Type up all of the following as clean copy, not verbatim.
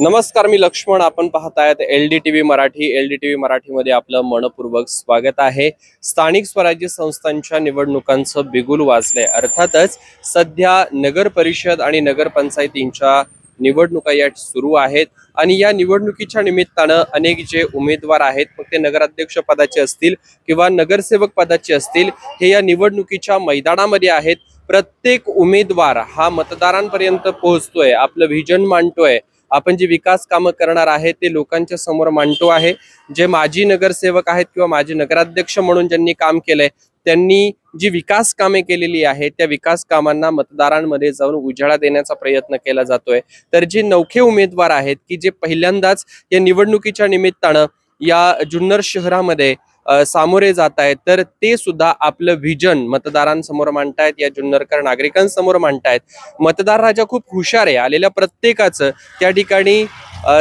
नमस्कार, मी लक्ष्मण. आपण पाहतायत LDTV Marathi. LDTV मराठीमध्ये आपलं मनपूर्वक स्वागत आहे. स्थानिक स्वराज्य संस्थांच्या निवडणुकांचं बिगुल वाजलंय. अर्थातच सध्या नगर परिषद आणि नगरपंचायतींच्या निवडणुका या सुरू आहेत आणि या निवडणुकीच्या निमित्तानं अनेक जे उमेदवार आहेत, मग ते नगराध्यक्ष पदाचे असतील किंवा नगरसेवक पदाचे असतील, हे या निवडणुकीच्या मैदानामध्ये आहेत. प्रत्येक उमेदवार हा मतदारांपर्यंत पोहोचतोय, आपलं व्हिजन मांडतोय. आपण जे विकास कामं करणार आहे ते लोकांच्या समोर मांडतो आहे. जे माजी नगरसेवक आहेत किंवा माजी नगराध्यक्ष म्हणून ज्यांनी काम केलंय, त्यांनी जी विकास कामे केलेली आहेत त्या विकास कामांना मतदारांमध्ये जाऊन उजाळा देण्याचा प्रयत्न केला जातोय. तर जे नवखे उमेदवार आहेत की जे पहिल्यांदाच या निवडणुकीच्या निमित्तानं या जुन्नर शहरामध्ये सामोरे जात आहेत, तर ते सुद्धा आपलं व्हिजन मतदारांसमोर मांडतायत, या जुन्नरकर नागरिकांसमोर मांडतायत. मतदार राजा खूप हुशार आहे. आलेल्या प्रत्येकाचं त्या ठिकाणी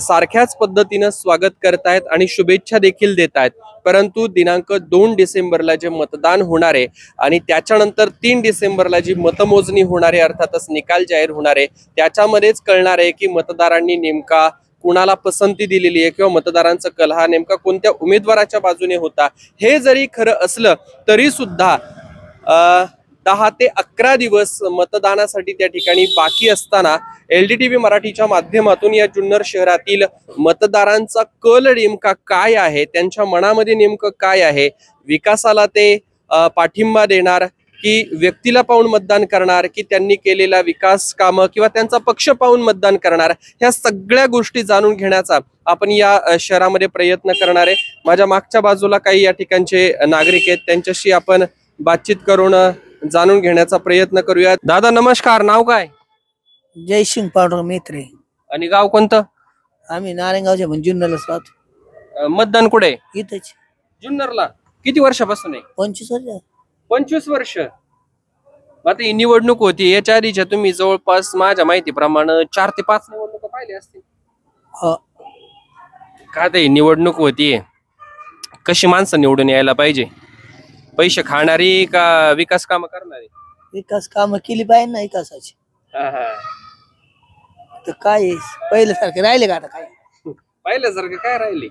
सारख्याच पद्धतीनं स्वागत करतायत आणि शुभेच्छा देखील देत आहेत. परंतु दिनांक 2 डिसेंबरला जे मतदान होणार आहे आणि त्याच्यानंतर 3 डिसेंबरला जी मतमोजणी होणार आहे, अर्थातच निकाल जाहीर होणार आहे, त्याच्यामध्येच कळणार आहे की मतदारांनी नेमका कुणाला पसंती दिलेली आहे किंवा मतदारांचा कल हा नेमका कोणत्या उमेदवाराच्या बाजूने होता. हे जरी खरं असलं तरी सुद्धा 10 ते 11 दिवस मतदानासाठी त्या ठिकाणी बाकी असताना LDTV मराठीच्या माध्यमातून या जुन्नर शहरातील मतदारांचा कल नेमका काय आहे, त्यांच्या मनामध्ये नेमकं काय आहे, विकासाला ते पाठिंबा देणार की व्यक्तीला पाहून मतदान करणार, की त्यांनी केलेला विकास कामं किंवा त्यांचा पक्ष पाहून मतदान करणार, ह्या सगळ्या गोष्टी जाणून घेण्याचा आपण या शहरामध्ये प्रयत्न करणार आहे. माझ्या मागच्या बाजूला काही या ठिकाणचे नागरिक आहेत, त्यांच्याशी आपण बातचीत करून जाणून घेण्याचा प्रयत्न करूया. दादा नमस्कार, नाव काय? जयसिंग पांडुरंग मेत्रे. आणि गाव कोणतं? आम्ही नारायणगावचे म्हणजे जुन्नरलाच राहतो. मतदान कुठे? इथंच. जुन्नरला. किती वर्षापासून आहे? 25 वर्ष. 25 वर्ष. आता ही निवडणूक होती, याच्या आधीच्या तुम्ही जवळपास माझ्या माहितीप्रमाणे 4 ते 5 निवडणुका पाहिल्या असतील. का ते निवडणूक होतीये, कशी माणसं निवडून यायला पाहिजे? पैसे खाणारी का विकास काम करणारी? विकास काम केली पाहिजे ना विकासाची. तर काय पहिल्यासारखे राहिले का आता? काय पाहिल्यासारखं काय राहिले?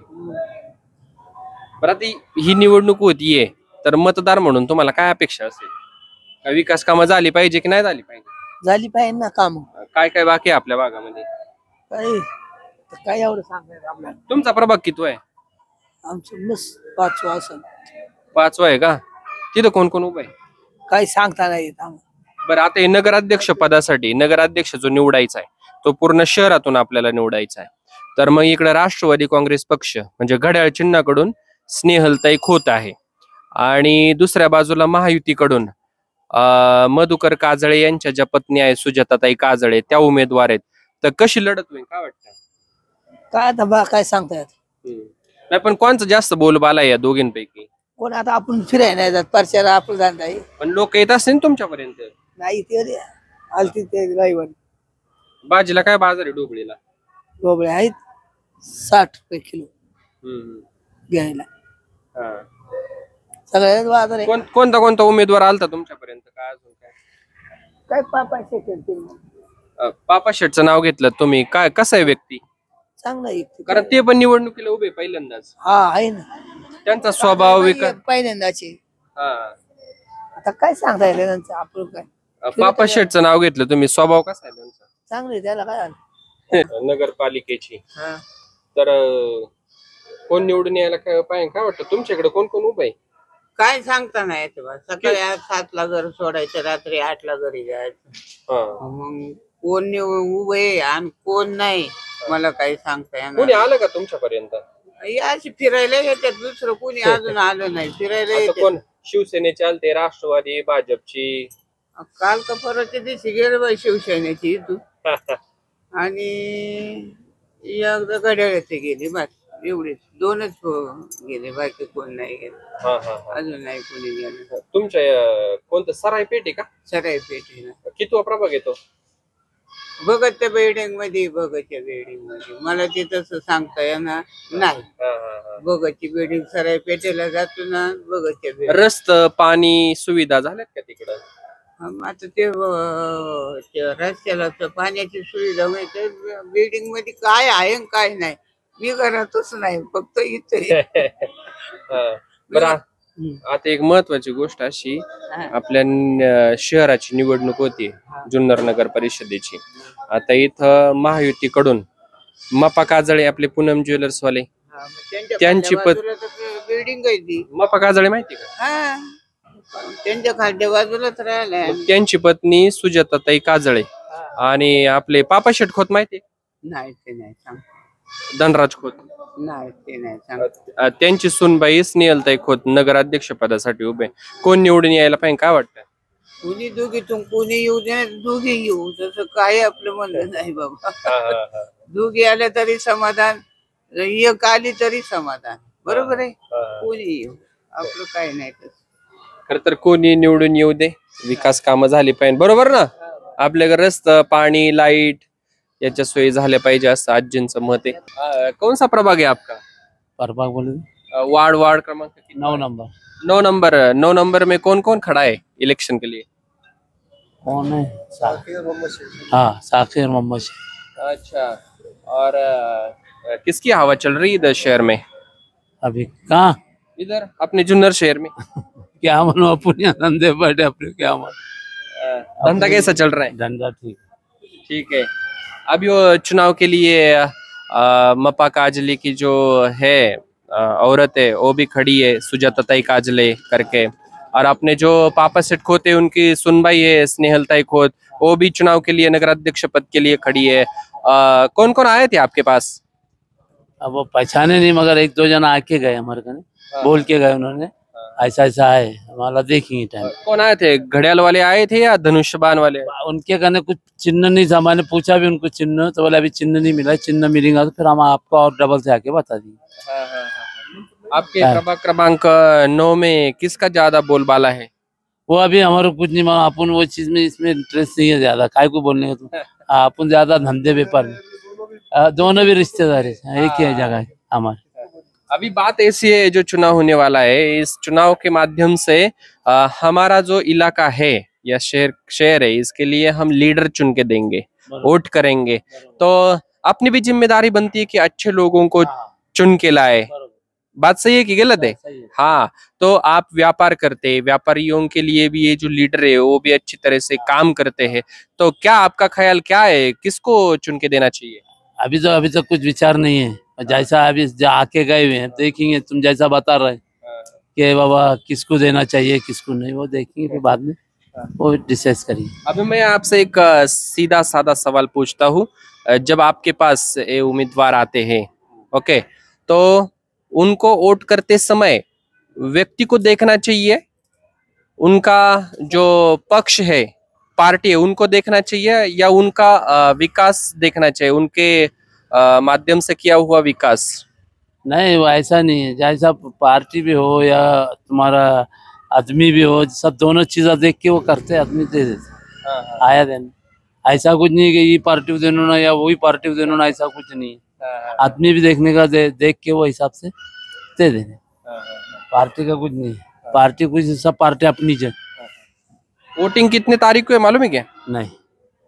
बरं, आता ही निवडणूक होतीये, तर मतदार म्हणून तुम्हाला काय अपेक्षा असेल? का विकास कामं झाली पाहिजे की नाही झाली पाहिजे? झाली पाहिजे ना काम. काय काय बाकी आहे आपल्या भागामध्ये? काय एवढं सांगायचं आपल्याला. तुमचा प्रभाग किती आहे? आमचं बस 5 असेल. 5 आहे का? तिथं कोण कोण उभं आहे? काही सांगता नाही येत आम्हाला. बरं, आता हे नगराध्यक्ष पदासाठी नगराध्यक्ष जो निवडायचा आहे तो पूर्ण शहरातून आपल्याला निवडायचा आहे. तर मग इकडे राष्ट्रवादी काँग्रेस पक्ष म्हणजे घड्याळ चिन्हाकडून स्नेहलताई खोत आहे आणि दुसऱ्या बाजूला महायुतीकडून मधुकर काजळे यांच्या ज्या पत्नी आहे सुजाताताई काजळे, त्या उमेदवार आहेत. तर कशी लढत होईल काय वाटतं? काय आता काय सांगता येत नाही, पण कोणचं जास्त बोलबाला आहे या दोघींपैकी? कोण आता आपण फिरायला नाही जात, परचारा आपलं जात नाही. पण लोक येत असतील तुमच्यापर्यंत? नाही ते आलती ते रविवारी. भाजीला काय बाजार आहे डोबळीला? डोबळे आहेत 60 रुपये किलो घ्यायला. सगळ्याच बाजार आहे. कोणता कोणता उमेदवार आलता तुमच्यापर्यंत? काय अजून काय पापा शेत पापा शेटचं नाव घेतलं तुम्ही, काय कसं आहे व्यक्ती? चांगलं आहे. कारण ते पण निवडणुकीला उभे पहिल्यांदाच. हा आहे ना. त्यांचा स्वभाव विकास पहिल्यांदाचे. आता काय सांगता येईल त्यांचं आपलं काय. पापा शेटचं नाव घेतलं तुम्ही, स्वभाव कसा आहे त्यांचा? चांगले, त्याला काय नगरपालिकेची. तर कोण निवडून यायला काय पाहिजे काय वाटतं तुमच्याकडे? कोण कोण उभं आहे? काय सांगता नाही येत बा. सकाळी 7ला घर सोडायचं, रात्री 8ला घरी जायचं. मग कोण उभे आणि कोण नाही मला काही सांगता येणार. कोणी आलं का तुमच्यापर्यंत? अशी फिरायला येतात, दुसरं कोणी अजून आलं नाही. फिरायला येतात. कोण शिवसेनेचे आलते, राष्ट्रवादी, भाजपची? काल का परवाच्या दिवशी गेलं बाई शिवसेनेची इथून आणि एकदा घड्याळाचे गेले, बस एवढेच 2च गेले, बाकी कोण नाही गेले. अजून नाही कोणी गेलं. तुमच्या कोणतं सराय पेठ आहे का? सराई पेठी. कितवा प्रभाग येतो? भगतच्या बिल्डिंग मध्ये मला ते तसं सांगता येणार नाही. भगतची बिल्डिंग सराई पेठेला जातो ना. भगतच्या रस्ता पाणी सुविधा झाल्यात का तिकडं? आता ते रस्त्याला तर पाण्याची सुविधा माहिती बिल्डिंग मध्ये काय आहे आणि काय नाही. मी घरातच नाही, फक्त इथे. बरं आता एक महत्वाची गोष्ट अशी, आपल्या शहराची निवडणूक होती जुन्नर नगर परिषदेची. आता इथं महायुतीकडून मपा काजळे आपले पूनम ज्वेलर्स वाले त्यांची बिल्डिंग आहे ती. मपा काजळे माहिती का? हा, त्यांच्या खालच्या बाजूलाच राहिलाय. मग त्यांची पत्नी सुजाताताई काजळे आणि आपले पापा शेट खोत माहिती नाही ते नाही सांग. धनराज खोत, नाही ते नाही सांग. त्यांची सूनबाई स्नेहलताई खोत नगराध्यक्ष पदासाठी उभे. कोण निवडून यायला पाहिजे काय वाटतं? कुणी दोघीतून कुणी येऊ दे, दोघी येऊ, तसं काय आपलं म्हणणं नाही बाबा. दोघी आल्या तरी समाधान, एक आली तरी समाधान. बरोबर आहे, कोणी येऊ, आपलं काय नाही. खर तर कोणी निवडून येऊ दे, विकास कामं झाली पाहिजे. बरोबर ना? आपल्याकडे रस्ता, पाणी, लाईट याच्या सोयी झाल्या पाहिजे असं आजींचं मत आहे. कौन सा प्रभाग है आपका? प्रभाग बोले वार्ड क्रमांक कितना? 9 नंबर। 9 नंबर में कौन कौन खड़ा है इलेक्शन के लिए? कौन है? हाँ, साकिर मोहम्मद शेख। अच्छा, और किसकी हवा चल रही है इधर शहर में? अभी कहाँ इधर अपने जुन्नर शहर में क्या मानो, अपने धंधे बैठे अपने, क्या मानो धंधा कैसा चल रहा है? धंधा ठीक। ठीक है। अभी वो चुनाव के लिए मपा काजले की जो है औरत है वो भी खड़ी है, सुजाताताई काजले करके, और अपने जो पापा सेठ खोत है उनकी सुनबाई है स्नेहलताई खोत, वो भी चुनाव के लिए नगराध्यक्ष पद के लिए खड़ी है। कौन कौन आए थे आपके पास? अब वो पहचाने नहीं, मगर 1-2 जना आके गए हमारे कने, बोल के गए उन्होंने, ऐसा ऐसा है, हमारा देखेंगे टाइम। कौन आए थे? घड़ियाल वाले आए थे या धनुष्यबाण वाले? उनके कने कुछ चिन्ह नहीं था, मैंने पूछा भी उनको चिन्ह, तो बोले अभी चिन्ह नहीं मिला, चिन्ह मिलेगा तो फिर हम आपको और डबल से आके बता देंगे। आपके प्रभाग क्रमांक 9 में किसका ज्यादा बोलबाला है? वो अभी हमारे कुछ नहीं मालूम, अपन वो चीज में इसमें इंटरेस्ट नहीं है ज्यादा, काय को बोलने का तुम। अपन ज्यादा धंधे व्यापार में, दोनों भी रिश्तेदार है, एक ही जगह है हमारे। अभी बात ऐसी है, जो चुनाव होने वाला है, इस चुनाव के माध्यम से हमारा जो इलाका है या शहर है, इसके लिए हम लीडर चुन के देंगे, वोट करेंगे, तो अपनी भी जिम्मेदारी बनती है कि अच्छे लोगों को चुन के लाए। बात सही है कि गलत है? हाँ, तो आप व्यापार करते हैं, व्यापारियों के लिए भी ये जो लीडर है वो भी अच्छी तरह से काम करते हैं, तो क्या आपका ख्याल क्या है, किसको चुन के देना चाहिए? अभी तो कुछ विचार नहीं है, जैसा अभी आके गए हुए हैं, देखेंगे तुम जैसा बता रहे कि बाबा किसको देना चाहिए किसको नहीं, वो देखेंगे फिर बाद में वो डिसाइड करिए। अभी मैं आपसे एक सीधा साधा सवाल पूछता हूँ, जब आपके पास ये उम्मीदवार आते हैं, ओके, तो उनको वोट करते समय व्यक्ति को देखना चाहिए, उनका जो पक्ष है, पार्टी है, उनको देखना चाहिए, या उनका विकास देखना चाहिए, उनके माध्यम से किया हुआ विकास? नहीं, वो ऐसा नहीं है, जैसा पार्टी भी हो या तुम्हारा आदमी भी हो, सब दोनों चीजें देख के वो करते, आदमी दे देते आया देना। ऐसा कुछ नहीं कि ये पार्टी को देना ना या वही पार्टी को देना ना, ऐसा कुछ नहीं है। आदमी भी देखने का देख के वो हिसाब से दे देने, पार्टी का कुछ नहीं है, पार्टी कुछ, सब पार्टी अपनी जगह। वोटिंग कितने तारीख को है मालूम है क्या? नहीं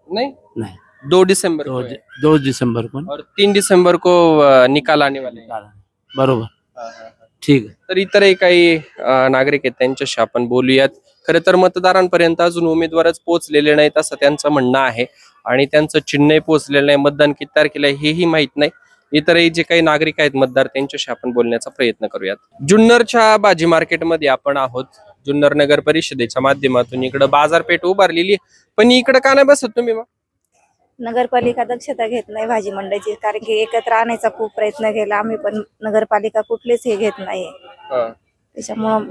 नहीं, नहीं, 2 दिसंबर को है। 2 दिसंबर को और 3 दिसंबर को निकाल आने वाले हैं। बरोबर, ठीक आहे। तर इतरही काही नागरिक आहेत, त्यांच्याशी आपण बोलूयात. खरं तर मतदारांपर्यंत अजून उमेदवारच पोहोचलेले नाहीत असं त्यांचं म्हणणं आहे, आणि त्यांचं चिन्हही पोहोचलेलं नाही, मतदान किती तारखेला आहे हेही माहित नाही. इतरही जे काही नागरिक आहेत मतदार, त्यांच्याशी आपण बोलण्याचा प्रयत्न करूयात. जुन्नरच्या भाजी मार्केटमध्ये आपण आहोत, जुन्नर नगर परिषदेच्या माध्यमातून. इकडं बाजारपेठ उभारलेली, पण इकडं का नाही बसत तुम्ही? मग नगरपालिका दक्षता घेत नाही भाजी मंडईची, कारण की एकत्र आणायचा खूप प्रयत्न केला आम्ही, पण नगरपालिका कुठलेच हे घेत नाही, त्याच्यामुळं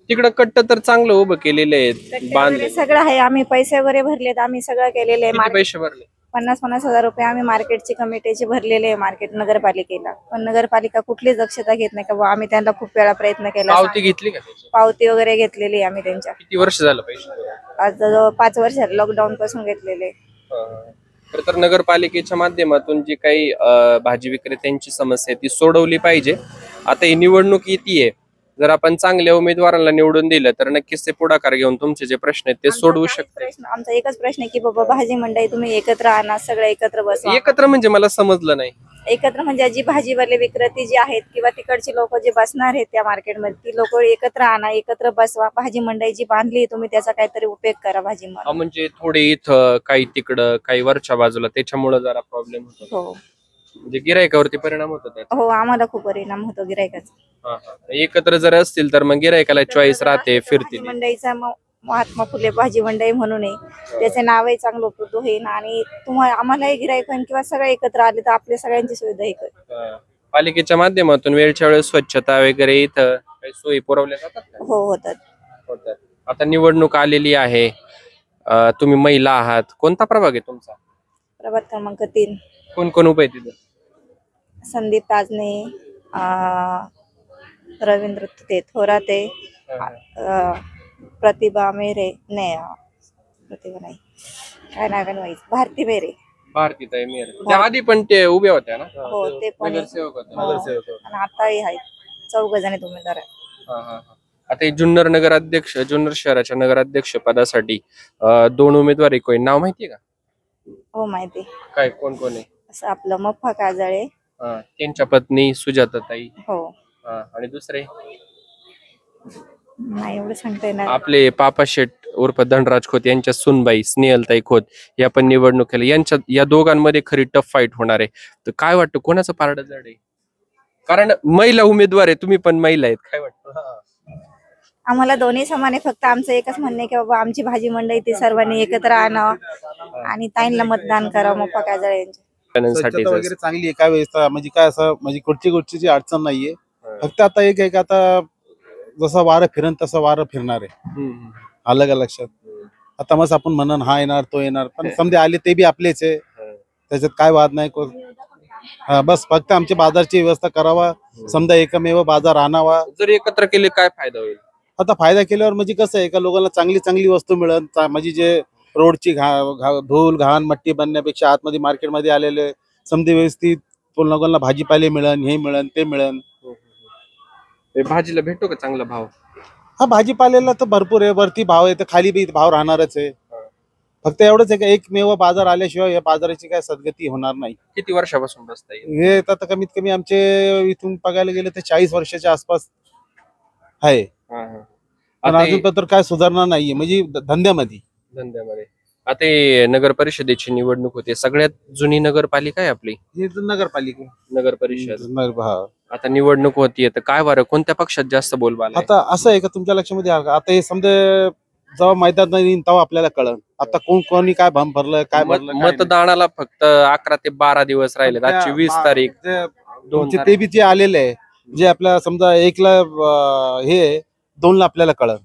तिकडं कट्ट तर चांगलं उभं केलेले आहेत, बांधले सगळं आहे, आम्ही पैसे वगैरे भरलेत, आम्ही सगळं केलेलं आहे. किती पैसे भरले? 50-50 हजार रुपये आम्ही मार्केटची कमिटीचे भरलेले आहे मार्केट नगरपालिकेला, पण नगरपालिका कुठलीच दक्षता घेत नाही का. आम्ही त्यांना खूप वेळा प्रयत्न केला, पावती घेतली का त्याची? पावती वगैरे घेतलेली आहे आम्ही त्यांच्या. किती वर्ष झालं पैसे? आज जवळ 5 वर्ष झाले, लॉकडाऊन पासून घेतलेले. खरं तर नगरपालिकेच्या माध्यमातून जी काही भाजी विक्रेत्यांची समस्या आहे ती सोडवली पाहिजे. आता ही निवडणूक येतीये, जर आपण चांगल्या उमेदवारांना निवडून दिलं तर नक्कीच ते पुढाकार घेऊन तुमचे जे प्रश्न आहेत ते सोडवू शकते. आमचा एकच प्रश्न आहे की बाबा भाजी मंडई तुम्ही एकत्र आणा, सगळे एकत्र बसवा. एकत्र म्हणजे मला समजलं नाही. एकत्र म्हणजे जी भाजीवाले विक्रेते जे आहेत किंवा तिकडची लोक जे बसणार आहेत त्या मार्केटमध्ये ती लोक एकत्र आणा, एकत्र बसवा. भाजी मंडई जी बांधली तुम्ही त्याचा काहीतरी उपयोग करा भाजी मंडई. म्हणजे थोडे इथं काही तिकडं काही वरच्या बाजूला त्याच्यामुळे जरा प्रॉब्लेम होतो. हो म्हणजे गिरायकावरती परिणाम होतो त्याचा. हो, आम्हाला खूप परिणाम होतो गिरायकाचा. एकत्र जर असतील तर मग गिरायकाला चॉईस राहते, फिरतील. मंडईचा महात्मा फुले भाजी मंडई म्हणून आहे, त्याचे नावही चांगलं उपलब्ध होईल आणि तुम्हाला आम्हालाही गिरायक होईल किंवा सगळे एकत्र आले तर आपल्या सगळ्यांची सुविधा होईल. पालिकेच्या माध्यमातून वेळच्या वेळेस स्वच्छता वगैरे इथं काही सोयी पुरवल्या जातात का? हो, होतात. आता निवडणूक आलेली आहे, तुम्ही महिला आहात, कोणता प्रभाग आहे तुमचा? प्रभाग क्रमांक 3. कोण कोण उभे तिथं? संदीप ताजने, रवींद्र थोराते, प्रतिभा मेरे, नाही प्रतिभा नाही, काय नाव व्हायचं, भारती मेरे. भारतीताई मेयर त्या आधी पण ते उभ्या होत्या ना? हो, ते पण नगरसेवक होते. आणि आताही आहेत 4 जण उमेदवार आहेत. आता हे जुन्नर शहराच्या नगराध्यक्ष पदासाठी 2 उमेदवार आहे. कोणी नाव माहितीये का? हो, माहिती. काय कोण कोण आहे? असं आपलं मप्पा काजळे, त्यांच्या पत्नी सुजाताताई. हो. आणि दुसरे नाही एवढं सांगता येणार. आपले पापा शेठ उर्फ धनराज खोत यांच्या सुनबाई स्नेहलताई खोत या पण निवडणुकीला, या दोघांमध्ये खरी टफ फाईट होणार आहे. तर काय वाटतं कोणाचं पारडं जड आहे? कारण महिला उमेदवार आहे, तुम्ही पण महिला आहेत, काय वाटतं? आम्हाला दोन्ही समान आहे, फक्त आमचं एकच म्हणणं आहे की बाबा आमची भाजी मंडई ती सर्वांनी एकत्र आणावं आणि ताईंना मतदान करावं मप्पा काजळे यांच्या. स्वच्छता वगैरे चांगली आहे, काय व्यवस्था म्हणजे काय असं म्हणजे कुठची गोष्टीची अडचण नाहीये. फक्त आता एक आहे की आता जसं वारं फिरण तसं वारं फिरणार आहे. आलं का लक्षात? आता मग आपण म्हणन हा येणार तो येणार, पण समजे आले ते बी आपलेच आहे, त्याच्यात काय वाद नाही. बस फक्त आमच्या बाजारची व्यवस्था करावा, समजा एकमेव बाजार आणावा. जर एकत्र केले काय फायदा होईल? आता फायदा केल्यावर म्हणजे कसं आहे का लोकांना चांगली चांगली वस्तू मिळेल. म्हणजे जे रोडची धूल घाण मट्टी बनण्यापेक्षा आतमध्ये मार्केटमध्ये आलेले समजे व्यवस्थित लोकांना भाजीपाले मिळेल, हे मिळेल ते मिळेल. भाजीला भेटतो का चांगला भाव? हा, भाजीपाल्याला तर भरपूर आहे, वरती भाव आहे तर खाली बी भाव राहणारच आहे. फक्त एवढंच आहे का एकमेव बाजार आल्याशिवाय या बाजाराची काय सद्गती होणार नाही. किती वर्षापासून बसता येईल? हे आता कमीत कमी आमचे इथून बघायला गेले तर 40 वर्षाच्या आसपास आहे. पण अजून तर काय सुधारणा नाहीये म्हणजे धंद्यामध्ये. आता हे नगर परिषदेची निवडणूक होते, सगळ्यात जुनी नगरपालिका आहे आपली हे नगरपालिका नगर परिषद. आता निवडणूक होतीये तर काय वारं कोणत्या पक्षात जास्त बोलबाला आहे? आता असं आहे का तुमच्या लक्षामध्ये आलं का? आता हे समजा जेव्हा मैदानात येईन तेव्हा आपल्याला कळलं आता कोणी काय भाम भरलं काय भरलं. मतदानाला फक्त 11 ते 12 दिवस राहिले, आजची 20 तारीख. ते बी जे आलेले आहे जे आपल्या समजा 1ला हे 2ला आपल्याला कळलं.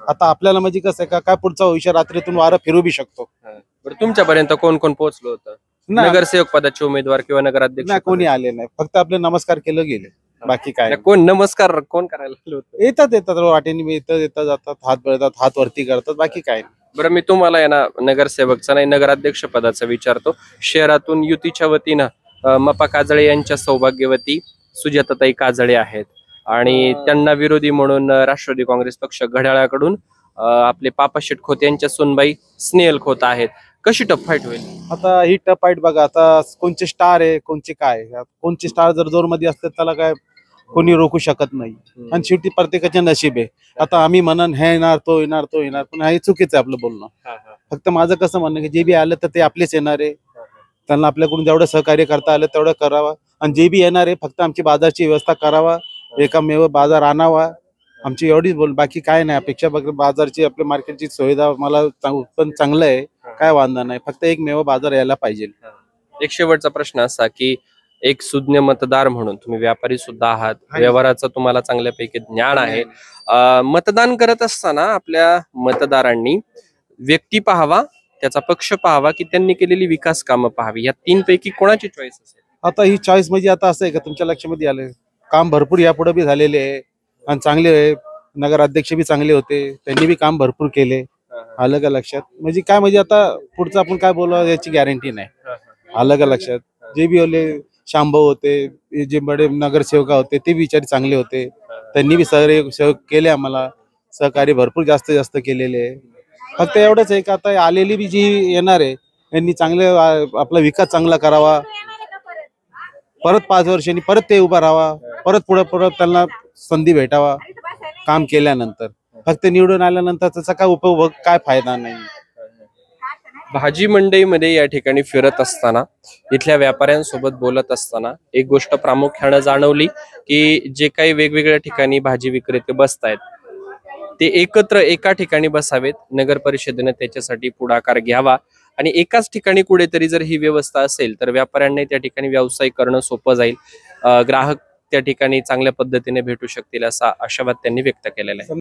आता आपल्याला म्हणजे कसं आहे का काय पुढचा भविष्य रात्रीतून वारं फिरू बी शकतो. बरं, तुमच्यापर्यंत कोण कोण पोहोचलो होतं? नगरसेवक पदाचे उमेदवार किंवा नगराध्यक्ष? नाही, कोणी आले नाही, फक्त आपले नमस्कार केलं गेले, बाकी काय. कोण नमस्कार कोण करायला होतं? येतात वाटेने येतात जातात, हात बळतात, हात वरती करतात, बाकी काय नाही. बरं, मी तुम्हाला आहे ना नगरसेवकचा नाही नगराध्यक्ष पदाचा विचारतो. शहरातून युतीच्या वतीनं मप्पा काजळे यांच्या सौभाग्यवती सुजाताताई काजळे आहेत आणि त्यांना विरोधी म्हणून राष्ट्रवादी काँग्रेस पक्ष घड्याळाकडून आपले पापा शेठ खोत यांच्या सुनबाई स्नेहल खोत आहेत. कशी टफ फाईट होईल? आता ही टफ फाईट बघा, आता कोणचे स्टार आहे कोणचे काय, कोणचे स्टार जर जोर मध्ये असतात त्याला काय कोणी रोखू शकत नाही. आणि शेवटी प्रत्येकाचे नशीब आहे. आता आम्ही म्हणन हे येणार तो येणार तो येणार, पण हे चुकीचं आहे आपलं बोलणं. फक्त माझं कसं म्हणणं की जे बी आलं तर ते आपलेच येणार आहे, त्यांना आपल्याकडून जेवढं सहकार्य करता आलं तेवढं करावा. आणि जे बी येणार आहे फक्त आमची बाजारची व्यवस्था करावा, एकामेव बाजार आणावा, आमची एवढीच बोल, बाकी काय नाही अपेक्षा. बाजारची आपल्या मार्केटची सुविधा मला पण चांगलं आहे, काय वांधा नाही, फक्त एकमेव बाजार यायला पाहिजे. एक शेवटचा प्रश्न असा की एक सुज्ञ मतदार म्हणून तुम्ही व्यापारी सुद्धा आहात, व्यवहाराचं तुम्हाला चांगल्यापैकी ज्ञान आहे. मतदान करत असताना आपल्या मतदारांनी व्यक्ती पाहावा, त्याचा पक्ष पाहावा की त्यांनी केलेली विकास कामं पाहावी, या 3 पैकी कोणाची चॉईस असेल? आता ही चॉईस म्हणजे आता असं आहे का तुमच्या लक्षामध्ये आलं काम भरपूर यापुढे बी झालेले आहे आणि चांगले आहे. नगराध्यक्ष बी चांगले होते, त्यांनी बी काम भरपूर केले. आलं का लक्षात? म्हणजे काय म्हणजे आता पुढचं आपण काय बोलावं याची गॅरंटी नाही. आलं का लक्षात? जे बी होले शांभाऊ होते, जे बडे नगरसेवक होते ते विचार चांगले होते. त्यांनी बी सहकार्य केले आम्हाला, सहकार्य भरपूर जास्त जास्त केलेले आहे. फक्त एवढंच आहे की आता आलेली बी जी येणार आहे यांनी चांगले आपला विकास चांगला करावा, परत 5 वर्षांनी परत ते उभा राहावा, परत पुढे त्यांना संधी भेटावा काम केल्यानंतर. फक्त निवडून आल्यानंतर त्याचा काय उपभोग, काय फायदा नाही. भाजी मंडईमध्ये या ठिकाणी फिरत असताना, इथल्या व्यापाऱ्यांसोबत बोलत असताना एक गोष्ट प्रामुख्यानं जाणवली की जे काही वेगवेगळ्या ठिकाणी भाजी विक्रेते बसतायत ते एकत्र एका ठिकाणी बसावेत. नगर परिषदेने त्याच्यासाठी पुढाकार घ्यावा आणि एकाच ठिकाणी कुठेतरी जर ही व्यवस्था असेल तर व्यापाऱ्यांना त्या ठिकाणी व्यवसाय करणं सोपं जाईल, ग्राहक त्या ठिकाणी चांगल्या पद्धतीने भेटू शकतील असा आशावाद त्यांनी व्यक्त केलेला आहे.